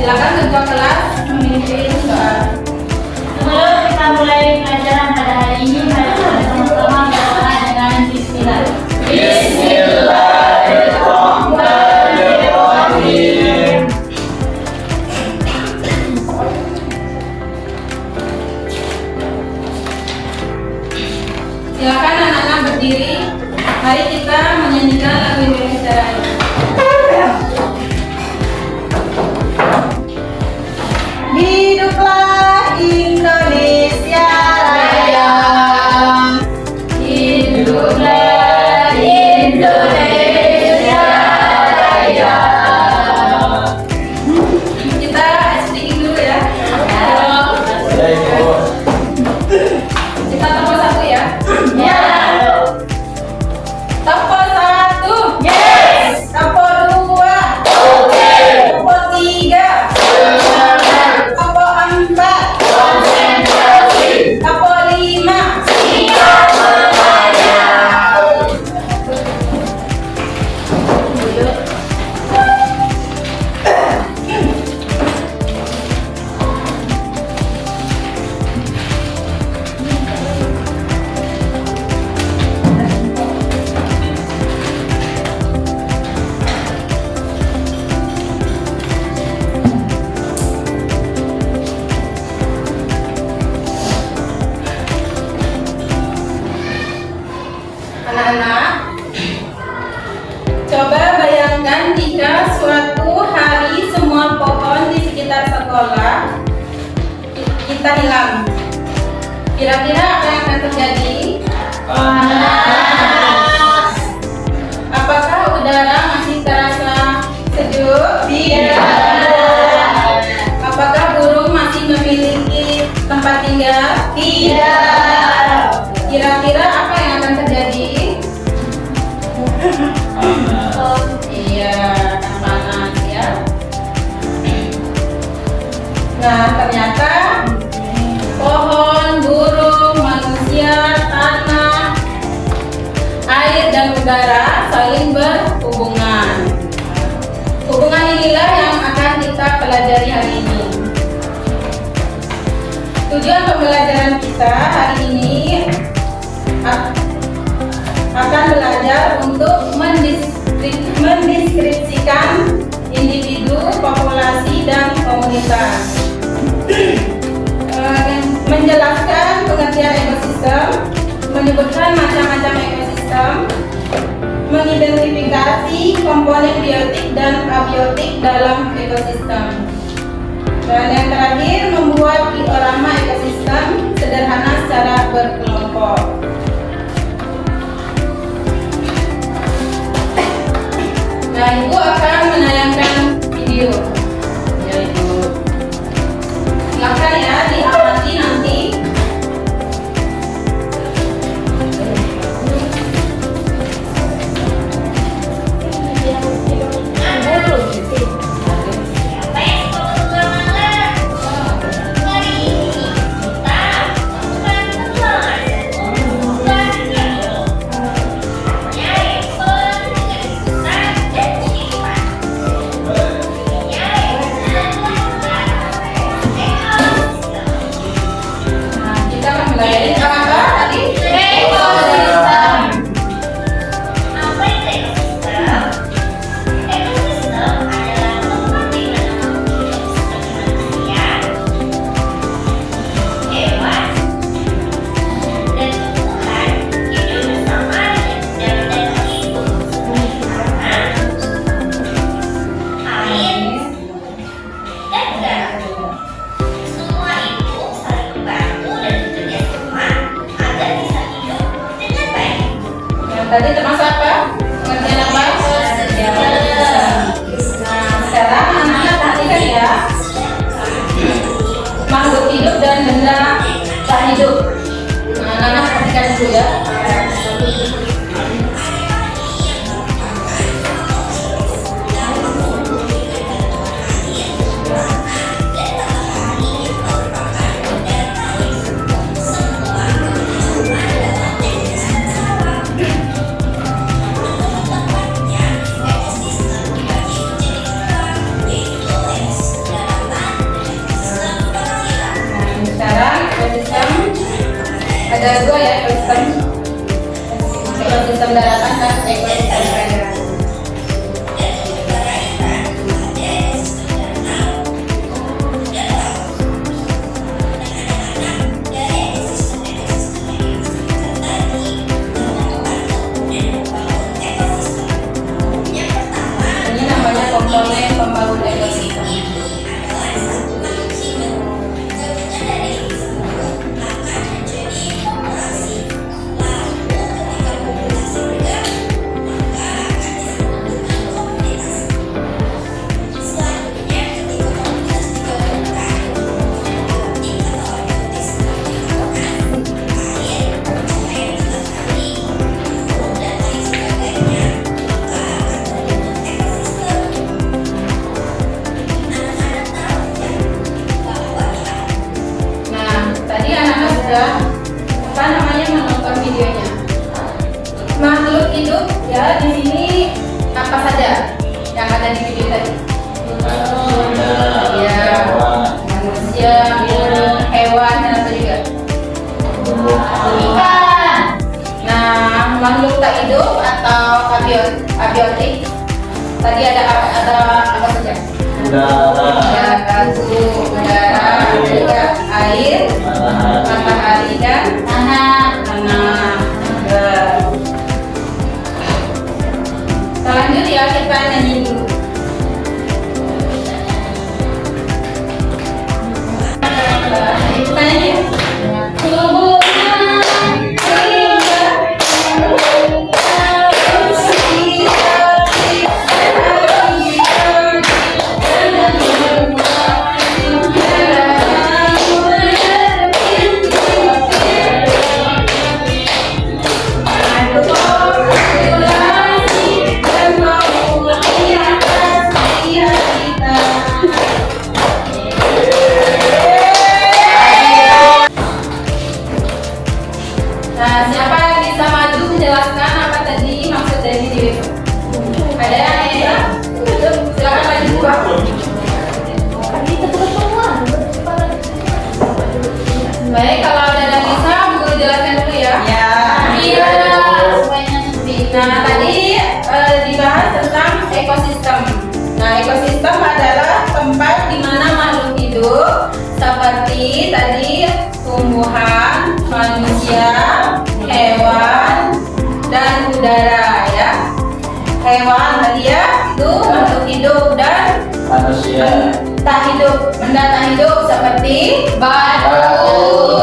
Silakan ketua kelas memimpin doa. Sebelum kita mulai pelajaran pada hari ini, mari kita sama-sama berdoa dengan Bismillah. Bismillahirrahmanirrahim. Silakan anak-anak berdiri. Mari kita menyanyikan lagu Indonesia Raya. Hiduplah Indonesia Raya. Hiduplah Indonesia Raya. Kita sedikit dulu ya. Kita tempo satu ya. Ya. Tempo satu. Yes. Tempo dua. Oke. Tempo tiga. Tempo empat. Konsentrasi. Tempo lima. Siap melayani. Anak-anak, coba bayangkan jika suatu hari semua pohon di sekitar sekolah kita hilang. Kira-kira apa yang akan terjadi? Panas. Apakah udara masih terasa sejuk? Tidak. Apakah burung masih memiliki tempat tinggal? Tidak. Kira-kira apa yang akan terjadi? Iya, akan panas ya. Nah, ternyata pohon, burung, manusia, tanah, air dan udara saling berhubungan. Hubungan inilah yang akan kita pelajari hari ini. Tujuan pembelajaran kita hari ini akan belajar untuk mendeskripsikan individu, populasi, dan komunitas. Menjelaskan pengertian ekosistem, menyebutkan macam-macam ekosistem, mengidentifikasi komponen biotik dan abiotik dalam ekosistem. Dan yang terakhir, membuat diorama ekosistem sederhana secara berkelompok. Nah, Ibu akan menayangkan video. Ya, Ibu. Silakan ya, diamati nanti. Nah, kita akan belajar apa tadi? Ekosistem. Apa itu ekosistem? Ekosistem adalah tempat di mana hidup seperti manusia, hewan, dan tumbuhan hidup bersama dan hidup seperti tanah, air, dan udara. Semua itu saling membantu dan bekerja sama agar bisa hidup dengan baik. Yang tadi termasuk apa? Pengertian apa? Nah, sekarang anak-anak perhatikan ya. Makhluk hidup dan benda tak hidup. Nah, anak-anak perhatikan dulu ya. Ada dua ya ekosistem daratan dan ekosistem perairan. Ini namanya komponen pembangun ekosistem. Apa namanya menonton videonya. Makhluk hidup ya di sini apa saja yang ada di video tadi? Ya, manusia, burung, hewan dan apa juga? Ikan. Nah, makhluk tak hidup atau abiotik tadi ada apa saja? Udara, juga air, matahari dan tanah. Lanjut ya, kita nyanyi dulu. Kita nyanyi. Nah, siapa yang bisa maju menjelaskan apa tadi maksud dari video itu? Ada yang bisa? Silakan maju Pak. Baik, kalau ada yang bisa, guru jelaskan dulu ya. Iya. Nah, tadi dibahas tentang ekosistem. Nah, ekosistem adalah tempat di mana makhluk hidup seperti tadi tumbuhan, manusia, hewan, dan udara ya. Hewan tadi ya itu makhluk hidup dan manusia benda tak hidup seperti batu,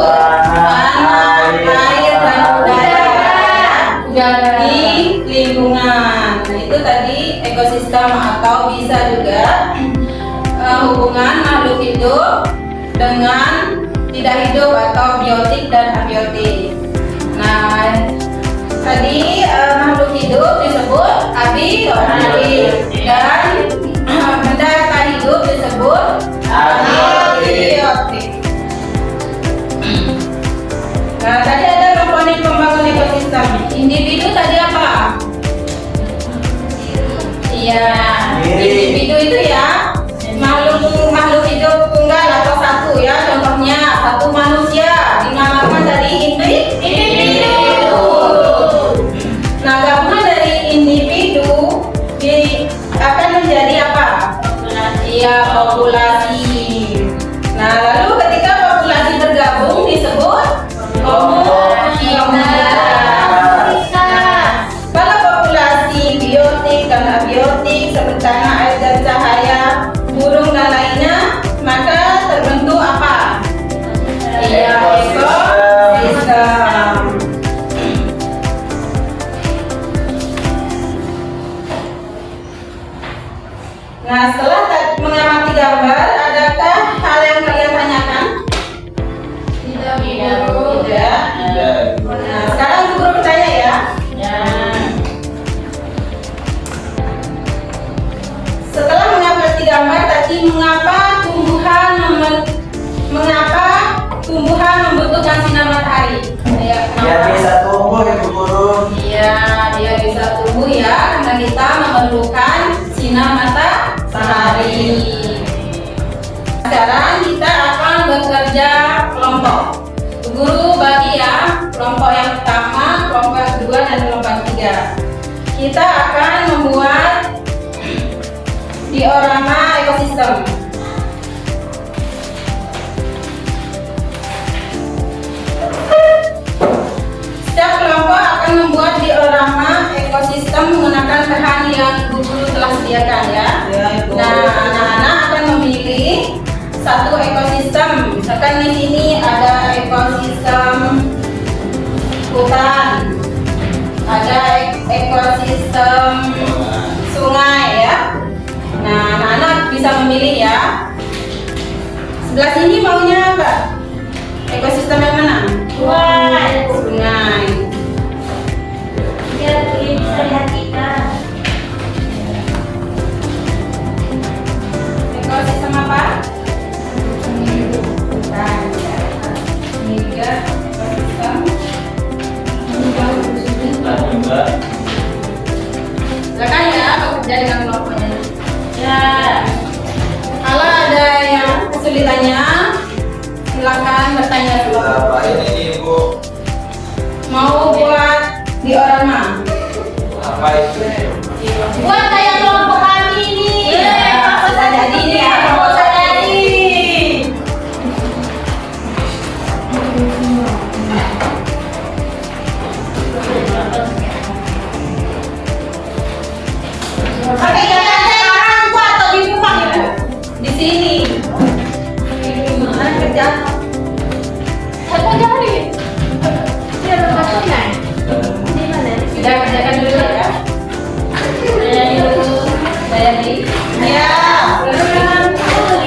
tanah, air, dan udara di lingkungan. Nah, itu tadi ekosistem atau bisa juga hubungan makhluk hidup dengan tidak hidup atau biotik dan abiotik. Nah, tadi makhluk hidup disebut abiotik dan benda tak hidup disebut abiotik. Nah, tadi ada komponen pembangun ekosistem. Individu tadi apa? Iya, individu itu ya makhluk hidup tunggal atau satu ya. Contohnya satu manusia dinamakan dari individu. Nah, gabungan dari individu akan menjadi apa? Iya, populasi. Nah, lalu ketika populasi bergabung disebut komunitas. Nah, kalau populasi biotik dan abiotik seperti tanah, air, dan cahaya, burung dan lainnya, maka terbentuk apa? Iya, ekosistem. Nah, setelah mengamati gambar, adakah hal yang kalian tanyakan? Tidak. Nah, sekarang guru bertanya ya. Setelah mengamati gambar tadi, mengapa tumbuhan membutuhkan sinar matahari? biar bisa tumbuh ya Bu Guru. Iya, dia bisa tumbuh ya karena kita memerlukan sinar matahari. Sekarang kita akan bekerja kelompok. Guru bagi ya, kelompok yang pertama, kelompok yang kedua, dan kelompok yang ketiga. Kita akan membuat diorama ekosistem. Setiap kelompok akan membuat diorama ekosistem menggunakan bahan yang guru telah sediakan ya. Ya, Ibu. Nah, anak-anak akan memilih satu ekosistem. Misalkan di sini ada ekosistem hutan, ada ekosistem sungai ya. Nah, anak-anak bisa memilih ya. Sebelah sini maunya apa? Ekosistem yang mana? Sungai. Biar lebih bisa lihat kita. Ekosistem apa? Hutan. Ini juga ekosistem. Dan juga Silakan ya bekerja dengan kelompoknya. Ya. Kalau ada yang kesulitannya, silakan bertanya dulu. apa ini Ibu? Mau buat diorama? Apa itu? Buat kayak kelompok kami ini. Bisa jadi nih ya, kelompok saya jadi. Pakai jalan sekarang Bu atau di rumah Ibu? Di sini. Gimana kerjaan? Apa jadi? Dia rumah sungai. Di mana? Sudah kerjakan dulu ya. Saya di. Ya.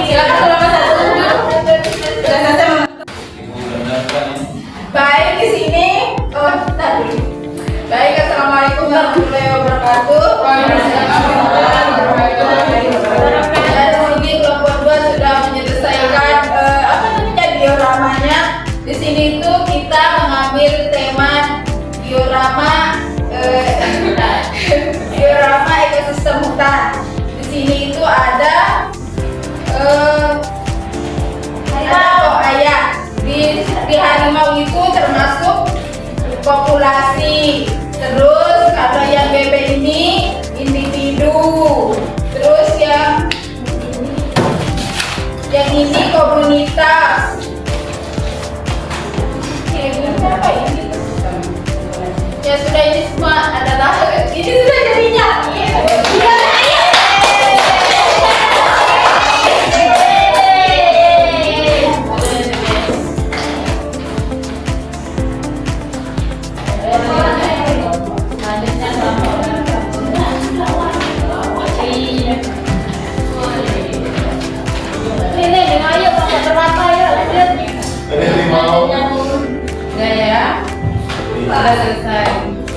Silakan kelompok satu. Sudah selesai. Ibu benarkan ini? Baik di sini. Oh, tadi. Baik, assalamualaikum warahmatullahi wabarakatuh. Dan ini kelompok 2 sudah menyelesaikan dioramanya. Di sini itu kita mengambil tema diorama diorama ekosistem hutan. Di sini itu ada ayat. Di harimau itu termasuk populasi. Terus kalau yang bebek ini individu. Terus yang ini komunitas. Ini apa ini? Ya sudah, ini semua adalah ini sudah jadinya. Ini mau. Udah ya, sudah selesai.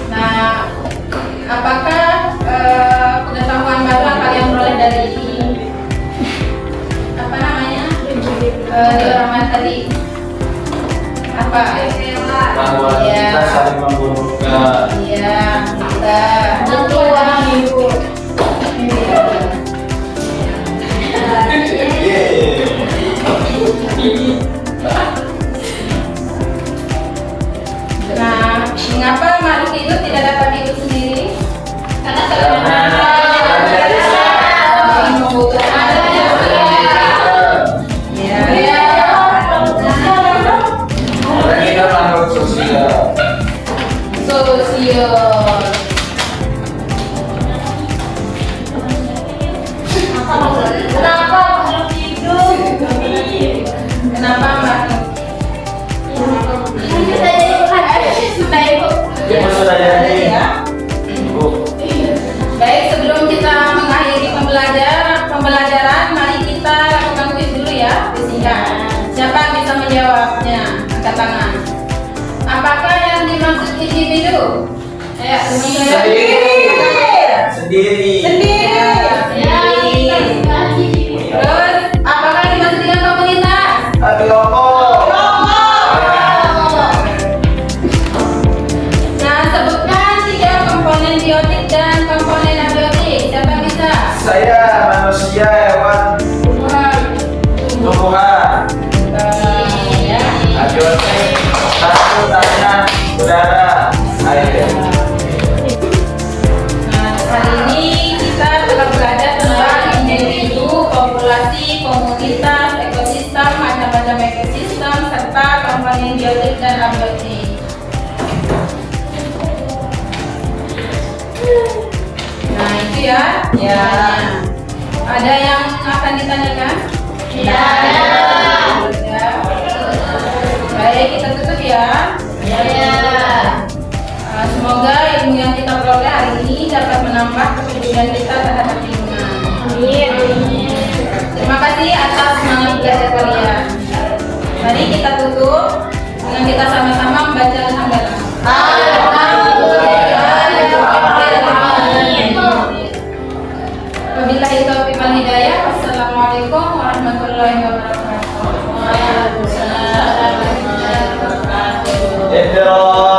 Nah, apakah pengetahuan baru yang kalian peroleh dari apa namanya diorama tadi? Apa? Bahwa kita saling membutuhkan. Iya, kita itu orang ibu. Nah, mengapa makhluk hidup tidak dapat hidup sendiri? Karena saling membutuhkan. Ya. Dan kita makhluk sosial. Sosial. Kenapa makhluk hidup? Kenapa makhluk? Ibu sudah jadi. Ya. Ibu. Baik, sebelum kita mengakhiri pembelajaran, mari kita lakukan kuis dulu ya, singkat. Siapa yang bisa menjawabnya? Angkat tangan. Apakah yang dimaksud individu? Ayo, Sendiri. Terus, apakah yang dimaksud dengan komunitas? Kelompok. Nah, sebutkan 3 komponen biotik dan komponen abiotik. Siapa yang bisa? Saya manusia, hewan, tumbuhan. Ya. Abiotik. ya? Ya. Ada yang akan ditanyakan? Tidak ada. Ya. Baik, kita tutup ya. Ya. Semoga ilmu yang kita peroleh hari ini dapat menambah kepedulian kita terhadap lingkungan. Amin. Terima kasih atas semangat belajar kalian. Mari kita tutup dengan kita sama-sama membaca alhamdulillah. Wabillahi taufiq wal hidayah. Wassalamualaikum warahmatullahi wabarakatuh. Iqra.